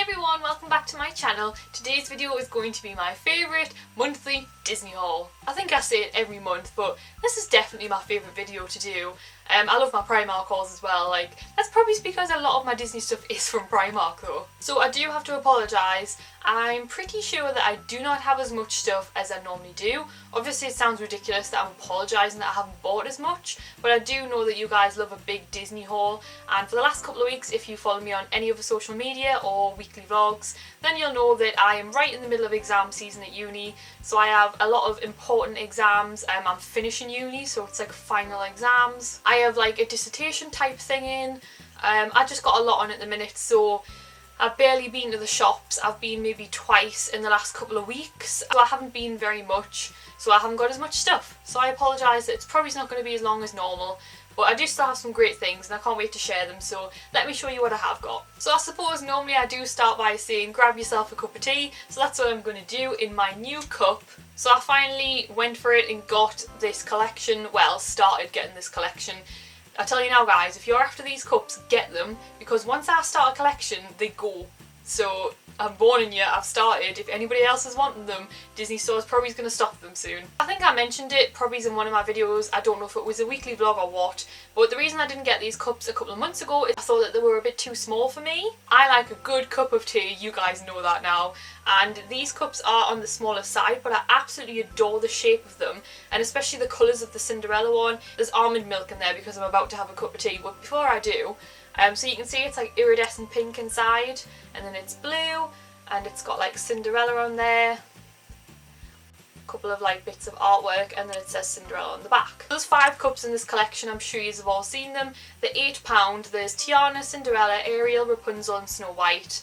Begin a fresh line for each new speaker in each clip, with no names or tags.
Hi everyone, welcome back to my channel. Today's video is going to be my favourite monthly Disney haul. I think I say it every month, but this is definitely my favourite video to do. I love my Primark hauls as well. That's probably because a lot of my Disney stuff is from Primark though. So I do have to apologise. I'm pretty sure that I do not have as much stuff as I normally do. Obviously it sounds ridiculous that I'm apologising that I haven't bought as much, but I do know that you guys love a big Disney haul, and for the last couple of weeks, if you follow me on any other social media or weekly vlogs, then you'll know that I am right in the middle of exam season at uni. So I have a lot of important exams. I'm finishing uni, so it's like final exams. I have like a dissertation type thing in. I just got a lot on at the minute, so I've barely been to the shops. I've been maybe twice in the last couple of weeks, so I haven't been very much, so I haven't got as much stuff. So I apologise that it's probably not going to be as long as normal, but I do still have some great things and I can't wait to share them, so let me show you what I have got. So I suppose normally I do start by saying grab yourself a cup of tea, so that's what I'm going to do in my new cup. So I finally went for it and got this collection, well, started getting this collection. I tell you now guys, if you're after these cups, get them, because once I start a collection, they go. So I'm warning you, I've started. If anybody else is wanting them, Disney Store's probably going to stop them soon. I think I mentioned it probably in one of my videos. I don't know if it was a weekly vlog or what, but the reason I didn't get these cups a couple of months ago is I thought that they were a bit too small for me. I like a good cup of tea, you guys know that now, and these cups are on the smaller side, but I absolutely adore the shape of them, and especially the colours of the Cinderella one. There's almond milk in there because I'm about to have a cup of tea, but before I do, so you can see it's like iridescent pink inside, and then it's blue, and it's got like Cinderella on there, a couple of like bits of artwork, and then it says Cinderella on the back. There's 5 cups in this collection, I'm sure you've all seen them. They're £8, there's Tiana, Cinderella, Ariel, Rapunzel and Snow White.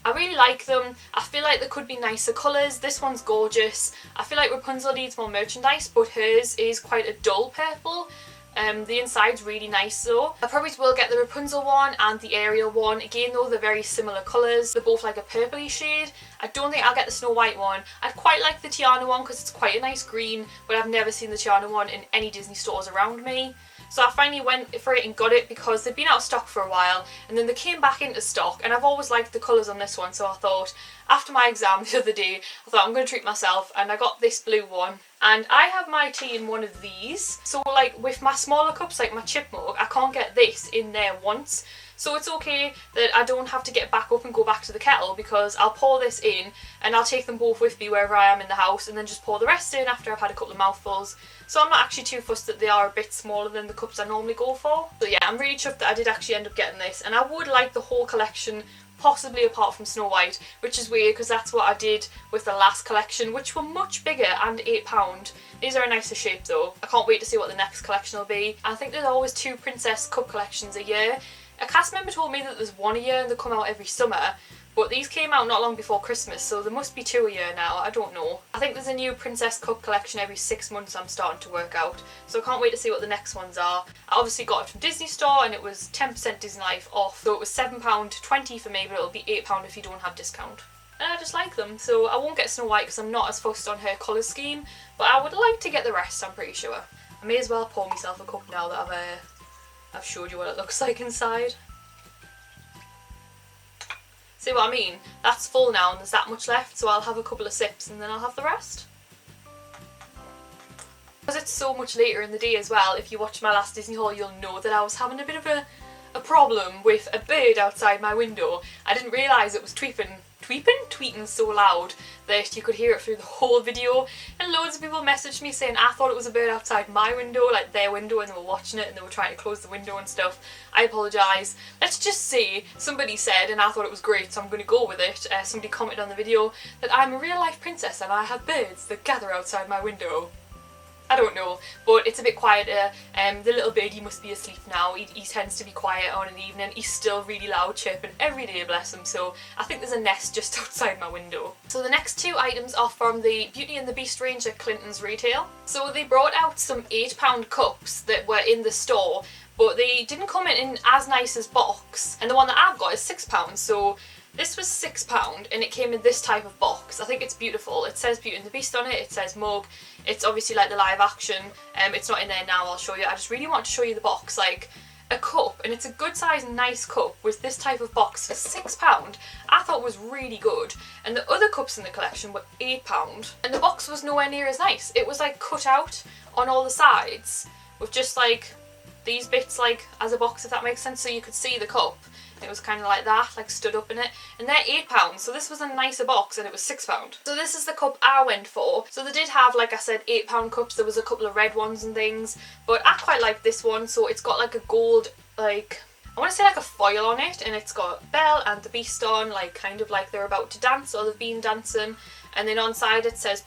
I really like them. I feel like there could be nicer colours. This one's gorgeous. I feel like Rapunzel needs more merchandise, but hers is quite a dull purple. The inside's really nice though. I probably will get the Rapunzel one and the Ariel one. Again though, they're very similar colours. They're both like a purpley shade. I don't think I'll get the Snow White one. I'd quite like the Tiana one because it's quite a nice green, but I've never seen the Tiana one in any Disney stores around me. So I finally went for it and got it because they'd been out of stock for a while, and then they came back into stock, and I've always liked the colours on this one, so I thought, after my exam the other day, I thought I'm going to treat myself, and I got this blue one. And I have my tea in one of these, so like with my smaller cups, like my chip mug, I can't get this in there once. So it's okay that I don't have to get back up and go back to the kettle, because I'll pour this in and I'll take them both with me wherever I am in the house, and then just pour the rest in after I've had a couple of mouthfuls. So I'm not actually too fussed that they are a bit smaller than the cups I normally go for. So yeah, I'm really chuffed that I did actually end up getting this, and I would like the whole collection, possibly apart from Snow White, which is weird because that's what I did with the last collection, which were much bigger and £8. These are a nicer shape though. I can't wait to see what the next collection will be. I think there's always 2 princess cup collections a year. A cast member told me that there's 1 a year and they come out every summer, but these came out not long before Christmas, so there must be 2 a year now. I don't know. I think there's a new princess cup collection every 6 months I'm starting to work out, so I can't wait to see what the next ones are. I obviously got it from Disney Store and it was 10% Disney Life off, so it was £7.20 for me, but it'll be £8 if you don't have discount. And I just like them, so I won't get Snow White because I'm not as fussed on her colour scheme, but I would like to get the rest, I'm pretty sure. I may as well pour myself a cup now that I've showed you what it looks like inside. See what I mean? That's full now and there's that much left, so I'll have a couple of sips and then I'll have the rest. Because it's so much later in the day as well, if you watch my last Disney haul you'll know that I was having a bit of a problem with a bird outside my window. I didn't realise it was tweeting so loud that you could hear it through the whole video, and loads of people messaged me saying I thought it was a bird outside my window, like their window, and they were watching it and they were trying to close the window and stuff. I apologise. Let's just say somebody said, and I thought it was great, so I'm going to go with it, somebody commented on the video that I'm a real life princess and I have birds that gather outside my window. I don't know, but it's a bit quieter. The little birdie must be asleep now. He tends to be quiet on an evening. He's still really loud chirping every day, bless him, so I think there's a nest just outside my window. So the next 2 items are from the Beauty and the Beast range at Clinton's Retail. So they brought out some £8 cups that were in the store, but they didn't come in as nice as box, and the one that I've got is £6, so this was £6 and it came in this type of box. I think it's beautiful. It says Beauty and the Beast on it, it says mug. It's obviously like the live action. It's not in there now, I'll show you. I just really want to show you the box. Like, a cup, and it's a good size nice cup with this type of box for £6, I thought was really good. And the other cups in the collection were £8, and the box was nowhere near as nice. It was like cut out on all the sides with just like these bits like as a box, if that makes sense, so you could see the cup. It was kind of like that, like stood up in it, and they're £8, so this was a nicer box and it was £6. So this is the cup I went for. So they did have, like I said, £8 cups. There was a couple of red ones and things, but I quite like this one. So it's got like a gold, like, I want to say like a foil on it, and it's got Belle and the Beast on, like kind of like they're about to dance or they've been dancing. And then inside it says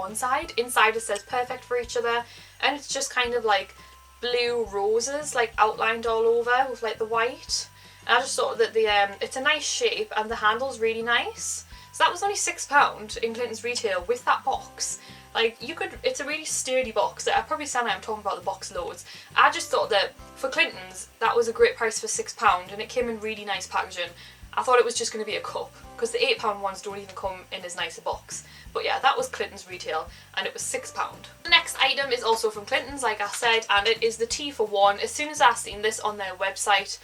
inside it says perfect for each other, and it's just kind of like blue roses like outlined all over with like the white. And I just thought that it's a nice shape and the handle's really nice. So that was only £6 in Clinton's retail with that box. Like, it's a really sturdy box. I probably sound like I'm talking about the box loads. I just thought that for Clinton's, that was a great price for £6, and it came in really nice packaging. I thought it was just going to be a cup, because the £8 ones don't even come in as nice a box. But yeah, that was Clinton's retail, and it was £6. The next item is also from Clinton's, like I said, and it is the tea for one. As soon as I seen this on their website,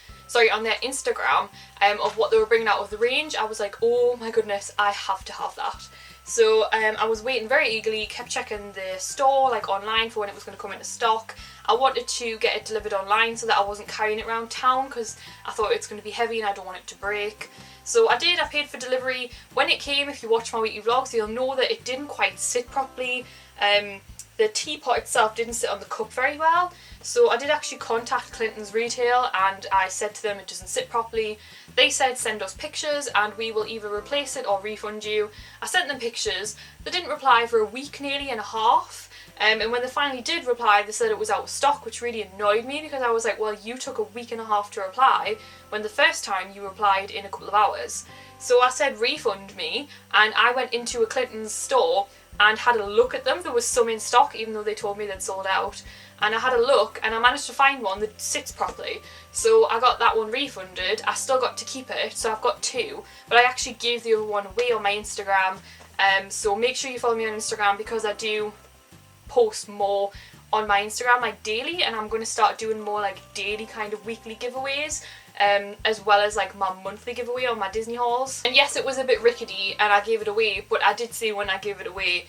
on their Instagram, of what they were bringing out of the range, I was like, oh my goodness, I have to have that. So I was waiting very eagerly, kept checking the store, like online, for when it was going to come into stock. I wanted to get it delivered online so that I wasn't carrying it around town, because I thought it's going to be heavy and I don't want it to break. So I did, I paid for delivery. When it came, if you watch my weekly vlogs, you'll know that it didn't quite sit properly. The teapot itself didn't sit on the cup very well. So I did actually contact Clinton's retail and I said to them it doesn't sit properly. They said send us pictures and we will either replace it or refund you. I sent them pictures. They didn't reply for a week nearly and a half. And when they finally did reply, they said it was out of stock, which really annoyed me, because I was like, well, you took a week and a half to reply when the first time you replied in a couple of hours. So I said refund me, and I went into a Clinton's store and had a look at them. There was some in stock, even though they told me they'd sold out. And I had a look and I managed to find one that sits properly. So I got that one refunded. I still got to keep it, so I've got two. But I actually gave the other one away on my Instagram. So make sure you follow me on Instagram, because I do post more on my Instagram like daily, and I'm going to start doing more like daily kind of weekly giveaways, as well as like my monthly giveaway on my Disney hauls. And yes, it was a bit rickety and I gave it away, but I did say when I gave it away,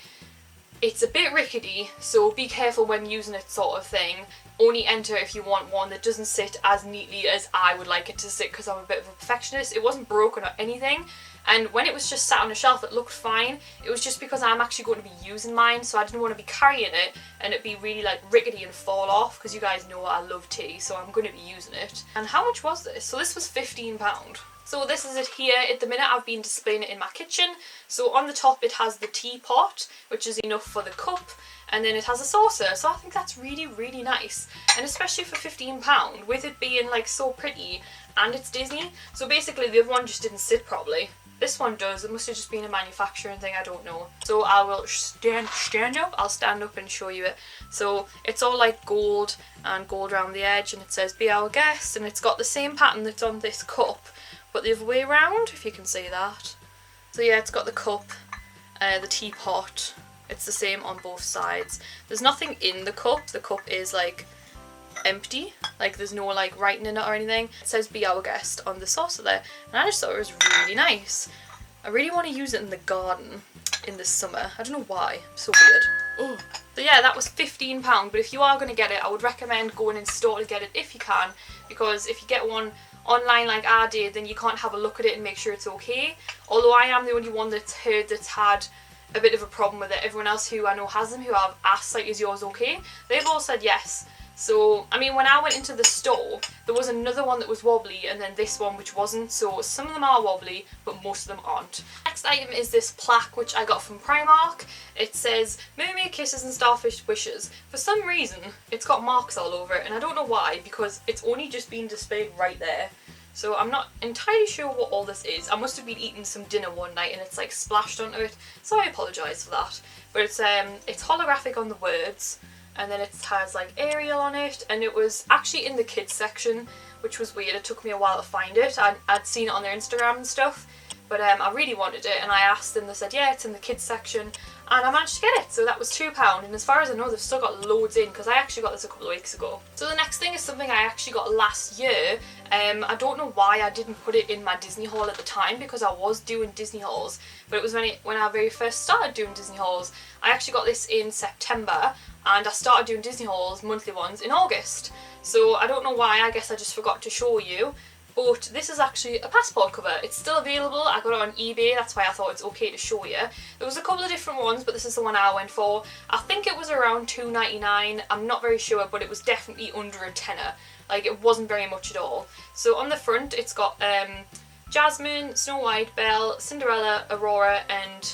it's a bit rickety, so be careful when using it, sort of thing. Only enter if you want one that doesn't sit as neatly as I would like it to sit, because I'm a bit of a perfectionist. It wasn't broken or anything, and when it was just sat on a shelf it looked fine. It was just because I'm actually going to be using mine, so I didn't want to be carrying it and it be really like rickety and fall off, because you guys know I love tea, so I'm going to be using it. And how much was this? So this was £15. So this is it here. At the minute I've been displaying it in my kitchen. So on the top it has the teapot, which is enough for the cup, and then it has a saucer. So I think that's really, really nice. And especially for £15, with it being like so pretty, and it's Disney. So basically the other one just didn't sit properly. This one does. It must have just been a manufacturing thing, I don't know. So I will stand up. I'll stand up and show you it. So it's all like gold and gold around the edge, and it says be our guest, and it's got the same pattern that's on this cup, but the other way around, if you can see that. So yeah, it's got the cup, the teapot. It's the same on both sides. There's nothing in the cup. The cup is like empty, like there's no like writing in it or anything. It says be our guest on the saucer there, and I just thought it was really nice. I really want to use it in the garden in the summer. I don't know why. So weird. Oh. So yeah, that was £15, but if you are going to get it, I would recommend going in store to get it if you can, because if you get one online like I did, then you can't have a look at it and make sure it's okay. Although I am the only one that's had a bit of a problem with it. Everyone else who I know has them, who I've asked like, is yours okay? They've all said yes. So, I mean, when I went into the store, there was another one that was wobbly, and then this one which wasn't. So some of them are wobbly, but most of them aren't. Next item is this plaque, which I got from Primark. It says, Mermaid Kisses and Starfish Wishes. For some reason, it's got marks all over it, and I don't know why, because it's only just been displayed right there. So I'm not entirely sure what all this is. I must have been eating some dinner one night and it's like splashed onto it, so I apologise for that. But it's holographic on the words, and then it has like Ariel on it, and it was actually in the kids section, which was weird. It took me a while to find it. I'd seen it on their Instagram and stuff, but I really wanted it, and I asked them. They said yeah, it's in the kids section, and I managed to get it, so that was £2, and as far as I know they've still got loads in because I actually got this a couple of weeks ago. So the next thing is something I actually got last year. I don't know why I didn't put it in my Disney haul at the time because I was doing Disney hauls, but it was when I very first started doing Disney hauls. I actually got this in September and I started doing Disney hauls, monthly ones, in August. So I don't know why, I guess I just forgot to show you. But this is actually a passport cover. It's still available. I got it on eBay, that's why I thought it's okay to show you. There was a couple of different ones, but this is the one I went for. I think it was around £2.99. I'm not very sure, but it was definitely under a tenner. Like, it wasn't very much at all. So on the front, it's got Jasmine, Snow White, Belle, Cinderella, Aurora, and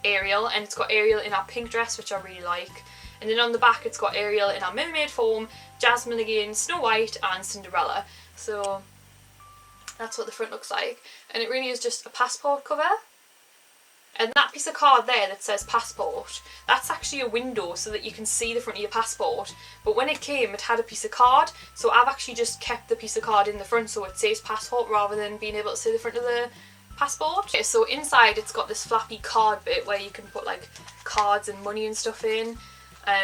Ariel. And it's got Ariel in our pink dress, which I really like. And then on the back, it's got Ariel in our mermaid form, Jasmine again, Snow White, and Cinderella. So that's what the front looks like, and it really is just a passport cover. And that piece of card there that says passport, that's actually a window so that you can see the front of your passport, but when it came it had a piece of card, so I've actually just kept the piece of card in the front so it says passport rather than being able to see the front of the passport. Okay, so inside it's got this flappy card bit where you can put like cards and money and stuff in.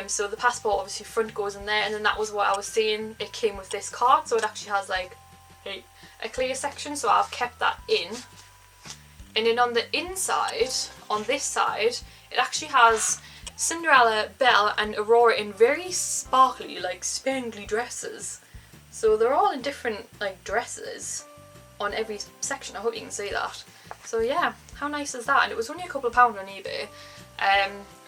So the passport obviously front goes in there, and then that was what I was saying, it came with this card, so it actually has like a clear section, so I've kept that in. And then on the inside, on this side, it actually has Cinderella, Belle and Aurora in very sparkly, like spangly dresses. So they're all in different like dresses on every section. I hope you can see that. So yeah, how nice is that? And it was only a couple of pounds on eBay.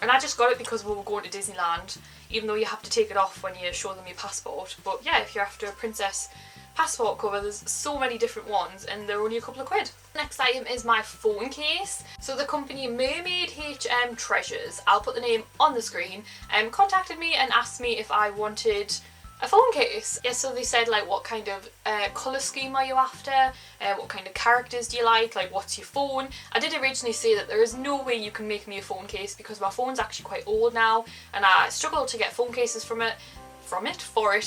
And I just got it because we were going to Disneyland, even though you have to take it off when you show them your passport. But yeah, if you're after a princess passport cover, there's so many different ones and they're only a couple of quid. Next item is my phone case. So the company Mermaid HM Treasures, I'll put the name on the screen, contacted me and asked me if I wanted a phone case. Yeah, so they said like what kind of colour scheme are you after, what kind of characters do you like what's your phone. I did originally say that there is no way you can make me a phone case because my phone's actually quite old now and I struggle to get phone cases for it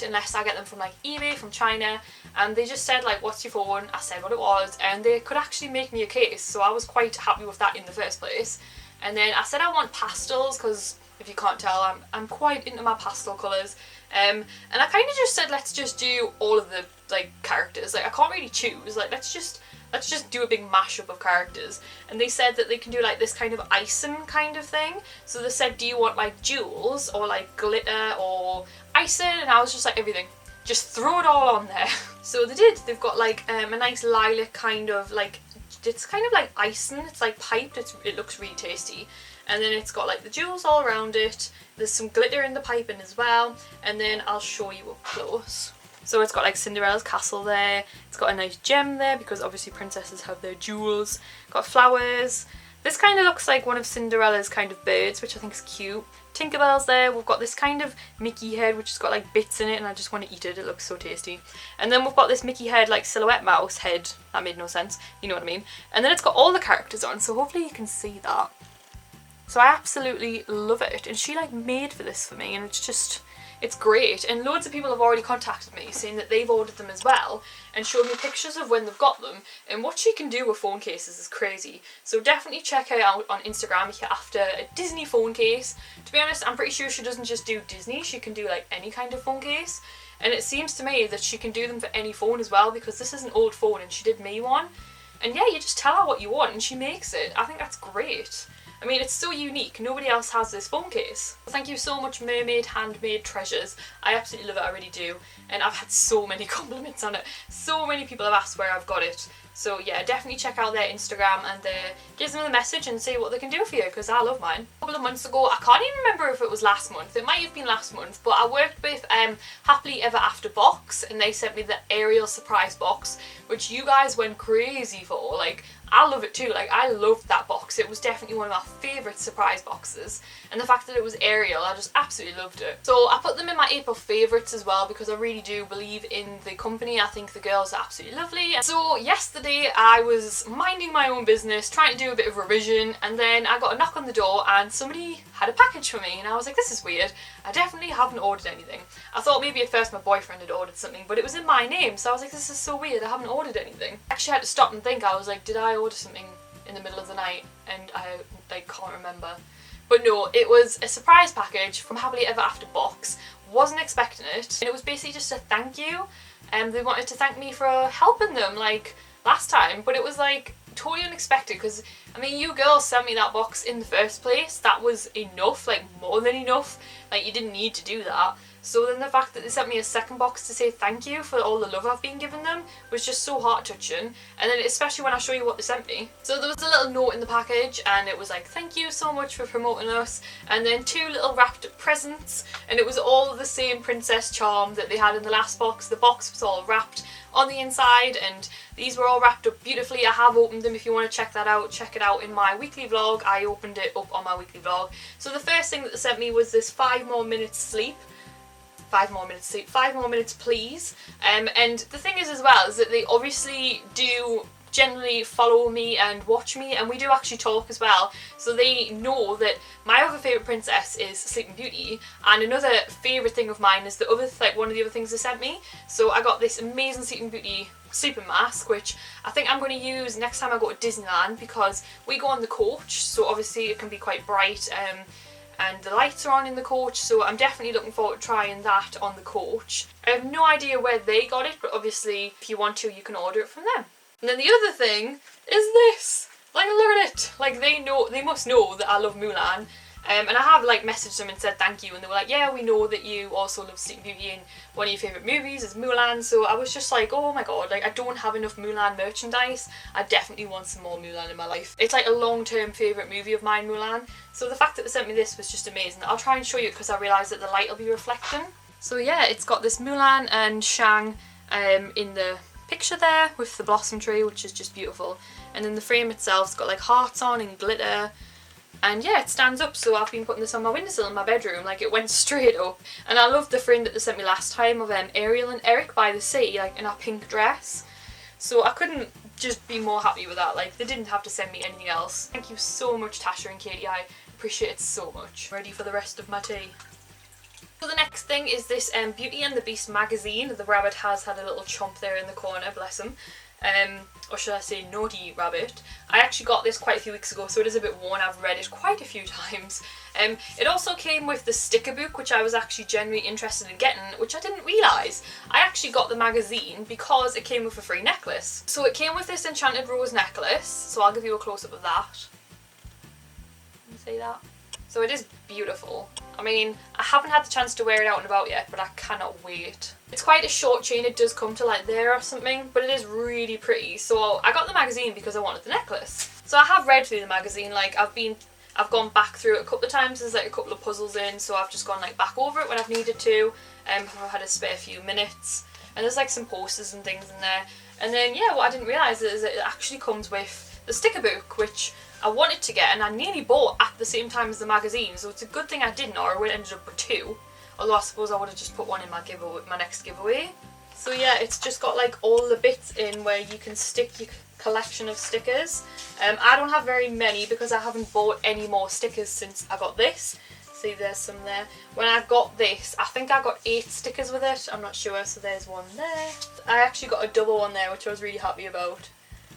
unless I get them from like eBay from China. And they just said like what's your phone, I said what it was, and they could actually make me a case, so I was quite happy with that in the first place. And then I said I want pastels because if you can't tell I'm quite into my pastel colours, and I kind of just said let's just do all of the like characters, like I can't really choose, like let's just do a big mashup of characters. And they said that they can do like this kind of icing kind of thing, so they said do you want like jewels or like glitter or icing, and I was just like everything, just throw it all on there. So they did. They've got like a nice lilac kind of like, it's kind of like icing, it's like piped, it looks really tasty. And then it's got like the jewels all around it, there's some glitter in the piping as well, and then I'll show you up close. So it's got like Cinderella's castle there, it's got a nice gem there because obviously princesses have their jewels, got flowers. This kind of looks like one of Cinderella's kind of birds, which I think is cute. Tinkerbell's there, we've got this kind of Mickey head which has got like bits in it and I just want to eat it, it looks so tasty. And then we've got this Mickey head like silhouette mouse head, that made no sense, you know what I mean. And then it's got all the characters on, so hopefully you can see that. So I absolutely love it, and she like made for this for me, and it's great. And loads of people have already contacted me saying that they've ordered them as well and showed me pictures of when they've got them, and what she can do with phone cases is crazy. So definitely check her out on Instagram if you're after a Disney phone case. To be honest, I'm pretty sure she doesn't just do Disney, she can do like any kind of phone case, and it seems to me that she can do them for any phone as well, because this is an old phone and she did me one. And yeah, you just tell her what you want and she makes it. I think that's great. I mean, it's so unique, nobody else has this phone case. Thank you so much, Mermaid Handmade Treasures. I absolutely love it, I really do. And I've had so many compliments on it. So many people have asked where I've got it. So yeah, definitely check out their Instagram and give them a message and see what they can do for you, because I love mine. A couple of months ago, I can't even remember if it was last month, it might have been last month, but I worked with Happily Ever After Box, and they sent me the Ariel Surprise Box, which you guys went crazy for. Like, I love it too, like I loved that box. It was definitely one of my favourite surprise boxes, and the fact that it was Ariel, I just absolutely loved it. So I put them in my April favourites as well because I really do believe in the company. I think the girls are absolutely lovely. So yesterday I was minding my own business, trying to do a bit of revision, and then I got a knock on the door and somebody had a package for me, and I was like, this is weird. I definitely haven't ordered anything. I thought maybe at first my boyfriend had ordered something, but it was in my name, so I was like, this is so weird, I haven't ordered anything. I actually had to stop and think. I was like, did I order something in the middle of the night? And I like can't remember. But no, it was a surprise package from Happily Ever After box. Wasn't expecting it, and it was basically just a thank you. They wanted to thank me for helping them like last time, but it was like totally unexpected because I mean, you girls sent me that box in the first place. That was enough, like more than enough. Like you didn't need to do that. So then the fact that they sent me a second box to say thank you for all the love I've been giving them was just so heart touching. And then especially when I show you what they sent me. So there was a little note in the package and it was like, thank you so much for promoting us. And then 2 little wrapped up presents, and it was all the same princess charm that they had in the last box. The box was all wrapped on the inside and these were all wrapped up beautifully. I have opened them. If you want to check that out, check it out in my weekly vlog. I opened it up on my weekly vlog. So the first thing that they sent me was this 5 more minutes sleep. 5 more minutes sleep, 5 more minutes please. And the thing is as well is that they obviously do generally follow me and watch me, and we do actually talk as well, so they know that my other favourite princess is Sleeping Beauty, and another favourite thing of mine is the other, like one of the other things they sent me. So I got this amazing Sleeping Beauty sleeping mask, which I think I'm going to use next time I go to Disneyland, because we go on the coach, so obviously it can be quite bright, and the lights are on in the coach, so I'm definitely looking forward to trying that on the coach. I have no idea where they got it, but obviously if you want to, you can order it from them. And then the other thing is this. Like, look at it. Like, they must know that I love Mulan. And I have like messaged them and said thank you, and they were like, yeah, we know that you also love Sleeping Beauty and one of your favourite movies is Mulan. So I was just like, oh my god, like I don't have enough Mulan merchandise. I definitely want some more Mulan in my life. It's like a long-term favourite movie of mine, Mulan. So the fact that they sent me this was just amazing. I'll try and show you it because I realised that the light will be reflecting. So yeah, it's got this Mulan and Shang in the picture there with the blossom tree, which is just beautiful. And then the frame itself's got like hearts on and glitter. And yeah, it stands up, so I've been putting this on my windowsill in my bedroom, like it went straight up. And I love the frame that they sent me last time of Ariel and Eric by the sea, like in a pink dress. So I couldn't just be more happy with that, like they didn't have to send me anything else. Thank you so much, Tasha and Katie, I appreciate it so much. Ready for the rest of my tea. So the next thing is this Beauty and the Beast magazine. The rabbit has had a little chomp there in the corner, bless him. Or should I say naughty rabbit. I actually got this quite a few weeks ago, so it is a bit worn. I've read it quite a few times. It also came with the sticker book, which I was actually genuinely interested in getting, which I didn't realise. I actually got the magazine because it came with a free necklace. So it came with this enchanted rose necklace, so I'll give you a close-up of that. Can you see that? So it is beautiful. I mean, I haven't had the chance to wear it out and about yet, but I cannot wait. It's quite a short chain, it does come to like there or something, but it is really pretty. So I got the magazine because I wanted the necklace. So I have read through the magazine, like I've gone back through it a couple of times. There's like a couple of puzzles in, so I've just gone like back over it when I've needed to, if I've had a spare few minutes. And there's like some posters and things in there. And then yeah, what I didn't realise is that it actually comes with the sticker book, which I wanted to get and I nearly bought at the same time as the magazine, so it's a good thing I didn't, or I would have ended up with 2. Although I suppose I would have just put one in my giveaway, my next giveaway. So yeah, it's just got like all the bits in where you can stick your collection of stickers. I don't have very many because I haven't bought any more stickers since I got this. See, there's some there. When I got this, I think I got 8 stickers with it. I'm not sure, so there's one there. I actually got a double one there, which I was really happy about.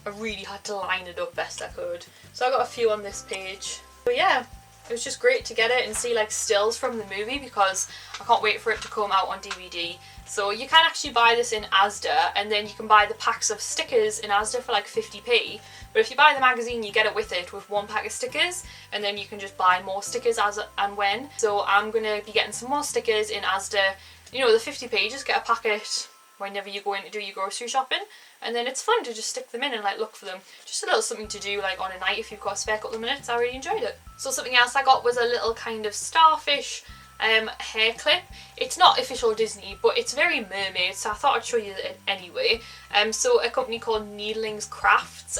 I really had to line it up best I could. So I got a few on this page. But yeah, it was just great to get it and see like stills from the movie because I can't wait for it to come out on DVD. So you can actually buy this in Asda, and then you can buy the packs of stickers in Asda for like 50p. But if you buy the magazine, you get it with it with 1 pack of stickers, and then you can just buy more stickers as and when. So I'm going to be getting some more stickers in Asda. You know, the 50p, just get a packet whenever you go in to do your grocery shopping, and then it's fun to just stick them in and like look for them. Just a little something to do like on a night if you've got a spare couple of minutes. I really enjoyed it. So something else I got was a little kind of starfish hair clip. It's not official Disney, but it's very mermaid, so I thought I'd show you it anyway. So a company called Needlings Crafts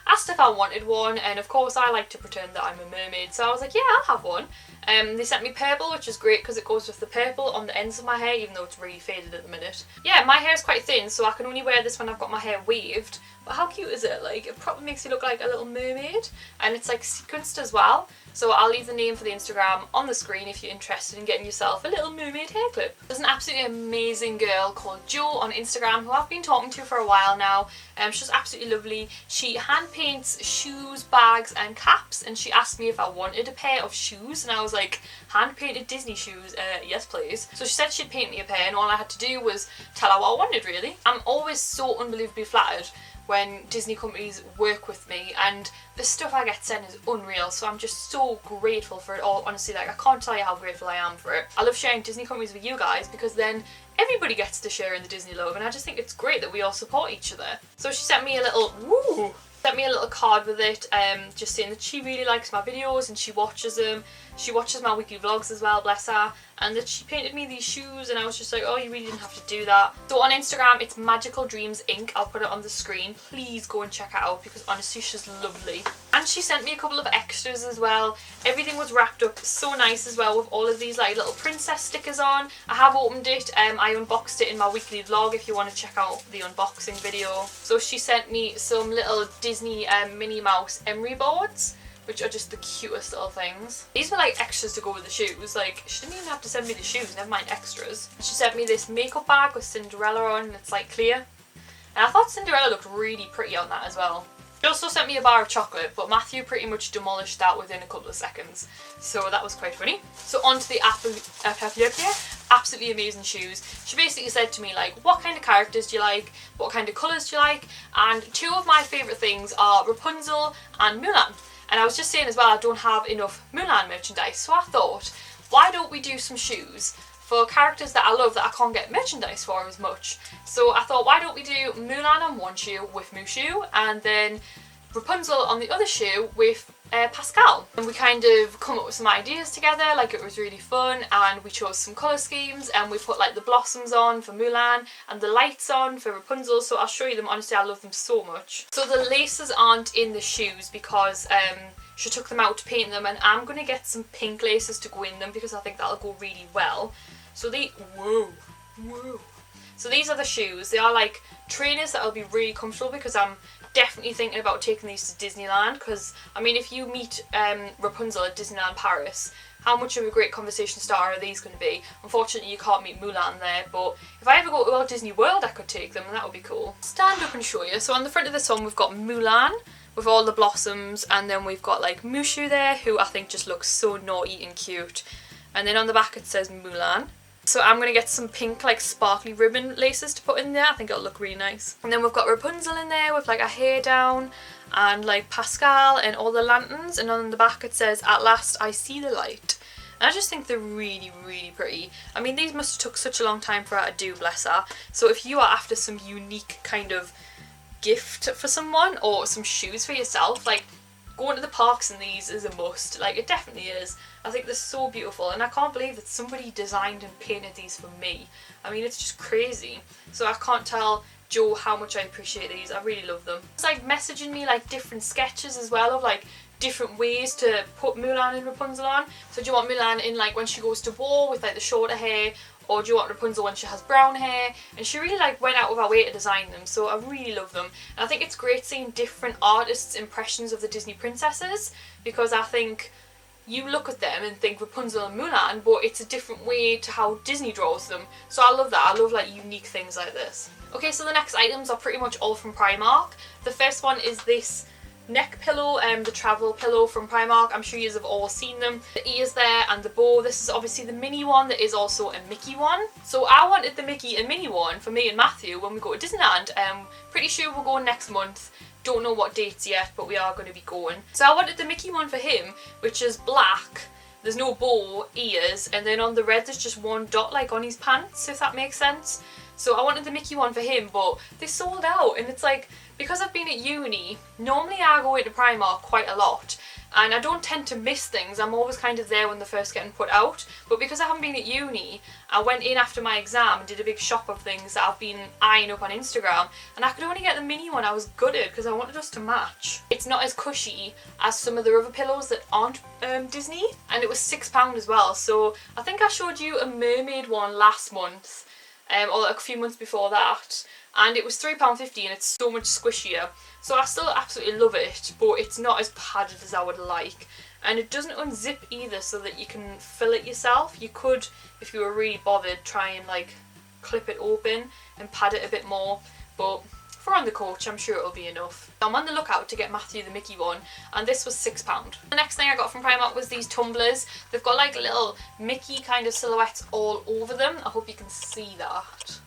asked if I wanted one, and of course I like to pretend that I'm a mermaid, so I was like, yeah, I'll have one. They sent me purple, which is great because it goes with the purple on the ends of my hair, even though it's really faded at the minute. Yeah, my hair is quite thin, so I can only wear this when I've got my hair waved. But how cute is it? Like, it probably makes you look like a little mermaid, and it's like sequenced as well. So I'll leave the name for the Instagram on the screen if you're interested in getting yourself a little mermaid hair clip. There's an absolutely amazing girl called Jo on Instagram who I've been talking to for a while now. She's absolutely lovely. She hand paints shoes, bags and caps, and she asked me if I wanted a pair of shoes, and I was like, hand painted Disney shoes? Yes please. So she said she'd paint me a pair, and all I had to do was tell her what I wanted really. I'm always so unbelievably flattered when Disney companies work with me, and the stuff I get sent is unreal, so I'm just so grateful for it all. Honestly, like, I can't tell you how grateful I am for it. I love sharing Disney companies with you guys because then everybody gets to share in the Disney love, and I just think it's great that we all support each other. So she sent me a little card with it, just saying that she really likes my videos and she watches them. She watches my weekly vlogs as well, bless her, and that she painted me these shoes, and I was just like, oh, you really didn't have to do that. So on Instagram, it's Magical Dreams Inc. I'll put it on the screen. Please go and check it out because honestly, she's lovely. And she sent me a couple of extras as well. Everything was wrapped up so nice as well with all of these like little princess stickers on. I have opened it. I unboxed it in my weekly vlog if you want to check out the unboxing video. So she sent me some little Disney Minnie Mouse emery boards, which are just the cutest little things. These were like extras to go with the shoes. Like, she didn't even have to send me the shoes, never mind extras. She sent me this makeup bag with Cinderella on, and it's like clear. And I thought Cinderella looked really pretty on that as well. She also sent me a bar of chocolate, but Matthew pretty much demolished that within a couple of seconds. So that was quite funny. So on to the absolutely amazing shoes. She basically said to me, like, what kind of characters do you like? What kind of colours do you like? And two of my favourite things are Rapunzel and Mulan. And I was just saying as well, I don't have enough Mulan merchandise, so I thought, why don't we do some shoes for characters that I love that I can't get merchandise for as much? So I thought, why don't we do Mulan on one shoe with Mushu, and then Rapunzel on the other shoe with Pascal. And we kind of come up with some ideas together, like it was really fun, and we chose some colour schemes, and we put like the blossoms on for Mulan and the lights on for Rapunzel, so I'll show you them. Honestly, I love them so much. So the laces aren't in the shoes because she took them out to paint them, and I'm going to get some pink laces to go in them because I think that'll go really well. So So these are the shoes. They are like trainers that will be really comfortable because I'm definitely thinking about taking these to Disneyland, because I mean, if you meet Rapunzel at Disneyland Paris, how much of a great conversation starter are these going to be? Unfortunately, you can't meet Mulan there, but if I ever go to Walt Disney World, I could take them, and that would be cool. Stand up and show you. So on the front of this one, we've got Mulan with all the blossoms, and then we've got like Mushu there, who I think just looks so naughty and cute. And then on the back it says Mulan. So I'm going to get some pink like sparkly ribbon laces to put in there. I think it'll look really nice. And then we've got Rapunzel in there with like her hair down, and like Pascal and all the lanterns, and on the back it says, "At last I see the light." And I just think they're really, really pretty. I mean, these must have took such a long time for her to do, bless her. So if you are after some unique kind of gift for someone, or some shoes for yourself, like, going to the parks in these is a must. Like, it definitely is. I think they're so beautiful, and I can't believe that somebody designed and painted these for me. I mean, it's just crazy. So I can't tell Jo how much I appreciate these. I really love them. It's like messaging me like different sketches as well of like different ways to put Mulan and Rapunzel on. So do you want Mulan in like when she goes to war with like the shorter hair, or do you want Rapunzel when she has brown hair? And she really like went out of her way to design them, so I really love them. And I think it's great seeing different artists' impressions of the Disney princesses, because I think you look at them and think Rapunzel and Mulan, but it's a different way to how Disney draws them. So I love that. I love like unique things like this. Okay, so the next items are pretty much all from Primark. The first one is this neck pillow, the travel pillow from Primark. I'm sure you have all seen them. The ears there and the bow. This is obviously the Minnie one. There is also a Mickey one. So I wanted the Mickey and Minnie one for me and Matthew when we go to Disneyland. Pretty sure we're going next month. Don't know what dates yet, but we are going to be going. So I wanted the Mickey one for him, which is black. There's no bow, ears, and then on the red there's just one dot like on his pants, if that makes sense. So I wanted the Mickey one for him, but they sold out, and it's like, because I've been at uni, normally I go into Primark quite a lot, and I don't tend to miss things. I'm always kind of there when they're first getting put out, but because I haven't been at uni, I went in after my exam and did a big shop of things that I've been eyeing up on Instagram, and I could only get the mini one. I was gutted because I wanted us to match. It's not as cushy as some of the other pillows that aren't Disney, and it was £6 as well. So I think I showed you a mermaid one last month, or a few months before that, and it was £3.50, and it's so much squishier. So I still absolutely love it, but it's not as padded as I would like. And it doesn't unzip either so that you can fill it yourself. You could, if you were really bothered, try and like clip it open and pad it a bit more, but for on the coach I'm sure it'll be enough. I'm on the lookout to get Matthew the Mickey one, and this was £6. The next thing I got from Primark was these tumblers. They've got like little Mickey kind of silhouettes all over them. I hope you can see that.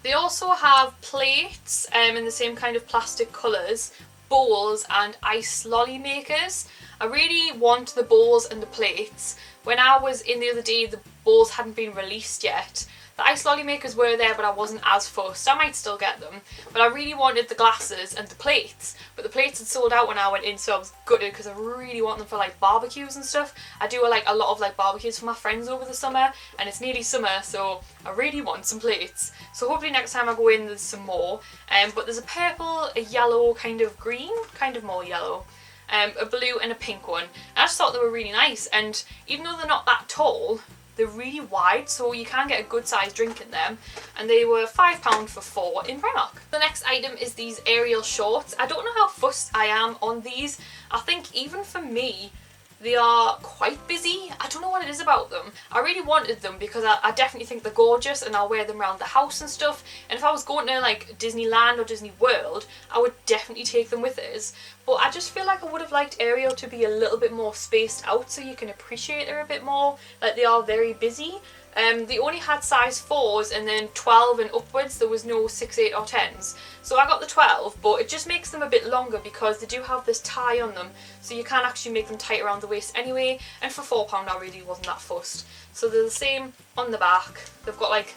They also have plates in the same kind of plastic colours, bowls and ice lolly makers. I really want the bowls and the plates. When I was in the other day, the bowls hadn't been released yet. The ice lolly makers were there, but I wasn't as fussed. I might still get them, but I really wanted the glasses and the plates. But the plates had sold out when I went in, so I was gutted because I really want them for like barbecues and stuff. I do like a lot of like barbecues for my friends over the summer, and it's nearly summer, so I really want some plates. So hopefully next time I go in there's some more. But there's a purple, a yellow, kind of green, kind of more yellow, a blue and a pink one. And I just thought they were really nice, and even though they're not that tall, they're really wide, so you can get a good sized drink in them, and they were £5 for 4 in Primark. The next item is these Ariel shorts. I don't know how fussed I am on these. I think even for me, they are quite busy. I don't know what it is about them. I really wanted them because I definitely think they're gorgeous, and I'll wear them around the house and stuff. And if I was going to like Disneyland or Disney World, I would definitely take them with us. But I just feel like I would have liked Ariel to be a little bit more spaced out so you can appreciate her a bit more. Like, they are very busy. They only had size 4s, and then 12 and upwards. There was no 6, 8 or 10s. So I got the 12, but it just makes them a bit longer because they do have this tie on them, so you can actually make them tight around the waist anyway. And for £4 I really wasn't that fussed. So they're the same on the back. They've got like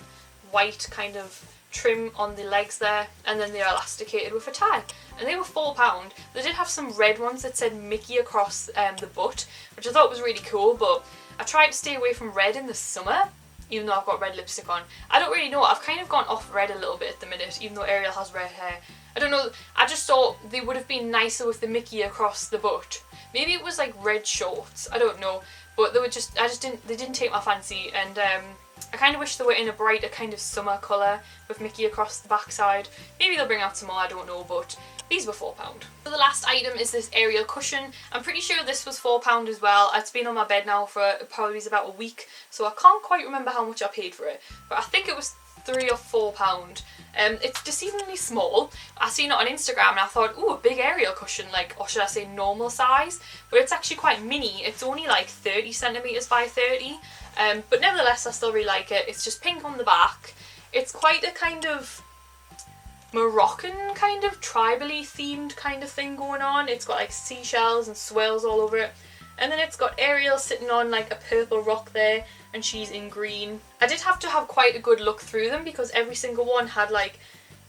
white kind of trim on the legs there, and then they're elasticated with a tie. And they were £4. They did have some red ones that said Mickey across the butt, which I thought was really cool, but I tried to stay away from red in the summer, even though I've got red lipstick on. I don't really know, I've kind of gone off red a little bit at the minute, even though Ariel has red hair. I don't know, I just thought they would have been nicer with the Mickey across the butt. Maybe it was like red shorts, I don't know. But they were just, they didn't take my fancy, and I kind of wish they were in a brighter kind of summer colour with Mickey across the backside. Maybe they'll bring out some more, I don't know, but these were £4. So the last item is this Ariel cushion. I'm pretty sure this was £4 as well. It's been on my bed now for probably about a week, so I can't quite remember how much I paid for it, but I think it was £3 or £4. It's deceivingly small. I seen it on Instagram and I thought, ooh, a big Ariel cushion, like, or should I say normal size? But it's actually quite mini. It's only like 30 centimetres by 30. But nevertheless, I still really like it. It's just pink on the back. It's quite a kind of Moroccan kind of tribally themed kind of thing going on. It's got like seashells and swirls all over it. And then it's got Ariel sitting on like a purple rock there, and she's in green. I did have to have quite a good look through them because every single one had like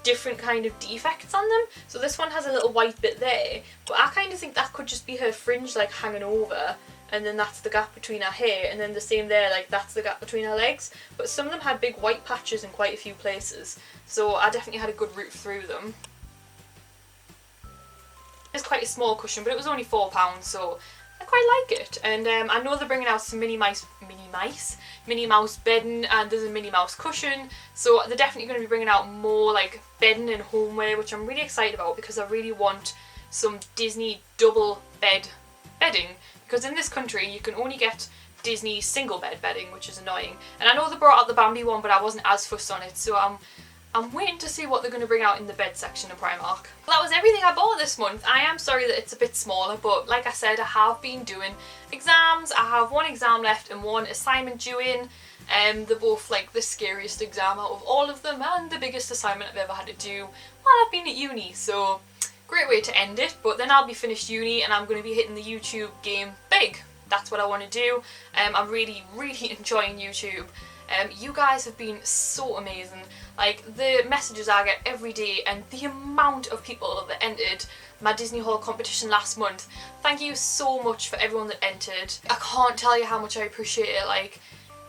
different kind of defects on them. So this one has a little white bit there, but I kind of think that could just be her fringe like hanging over, and then that's the gap between her hair, and then the same there, like that's the gap between her legs. But some of them had big white patches in quite a few places, so I definitely had a good route through them. It's quite a small cushion, but it was only £4, so I quite like it. And I know they're bringing out some Minnie Mouse bedding, and there's a Minnie Mouse cushion, so they're definitely going to be bringing out more like bedding and homeware, which I'm really excited about because I really want some Disney double bedding, because in this country you can only get Disney single bed bedding, which is annoying. And I know they brought out the Bambi one, but I wasn't as fussed on it, so I'm waiting to see what they're going to bring out in the bed section of Primark. Well, that was everything I bought this month. I am sorry that it's a bit smaller, but like I said, I have been doing exams. I have one exam left and one assignment due in. They're both like the scariest exam out of all of them, and the biggest assignment I've ever had to do while I've been at uni, so great way to end it. But then I'll be finished uni and I'm going to be hitting the YouTube game big. That's what I want to do. I'm really enjoying YouTube. You guys have been so amazing. Like, the messages I get every day and the amount of people that entered my Disney haul competition last month. Thank you so much for everyone that entered. I can't tell you how much I appreciate it. Like,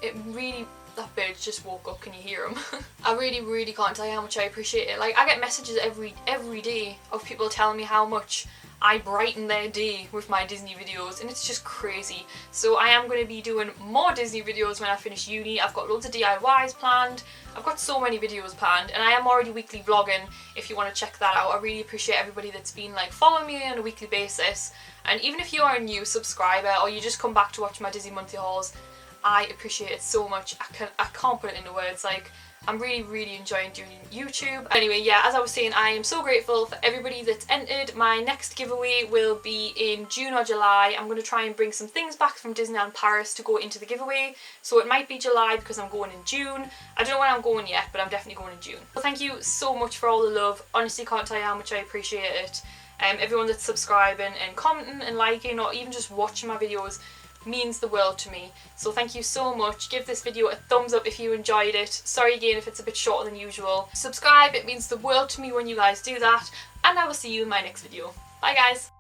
it really... That bird just woke up, can you hear him? I really can't tell you how much I appreciate it. Like, I get messages every day of people telling me how much I brighten their day with my Disney videos, and it's just crazy. So I am going to be doing more Disney videos when I finish uni. I've got loads of DIYs planned. I've got so many videos planned, and I am already weekly vlogging if you want to check that out. I really appreciate everybody that's been like following me on a weekly basis, and even if you are a new subscriber or you just come back to watch my Disney monthly hauls, I appreciate it so much. I can't put it into words. Like, I'm really enjoying doing YouTube. Anyway, yeah, as I was saying, I am so grateful for everybody that's entered. My next giveaway will be in June or July. I'm going to try and bring some things back from Disneyland Paris to go into the giveaway. So it might be July because I'm going in June. I don't know when I'm going yet, but I'm definitely going in June. Well, thank you so much for all the love. Honestly, can't tell you how much I appreciate it. Everyone that's subscribing and commenting and liking or even just watching my videos means the world to me. So thank you so much. Give this video a thumbs up if you enjoyed it. Sorry again if it's a bit shorter than usual. Subscribe, it means the world to me when you guys do that. And I will see you in my next video. Bye guys!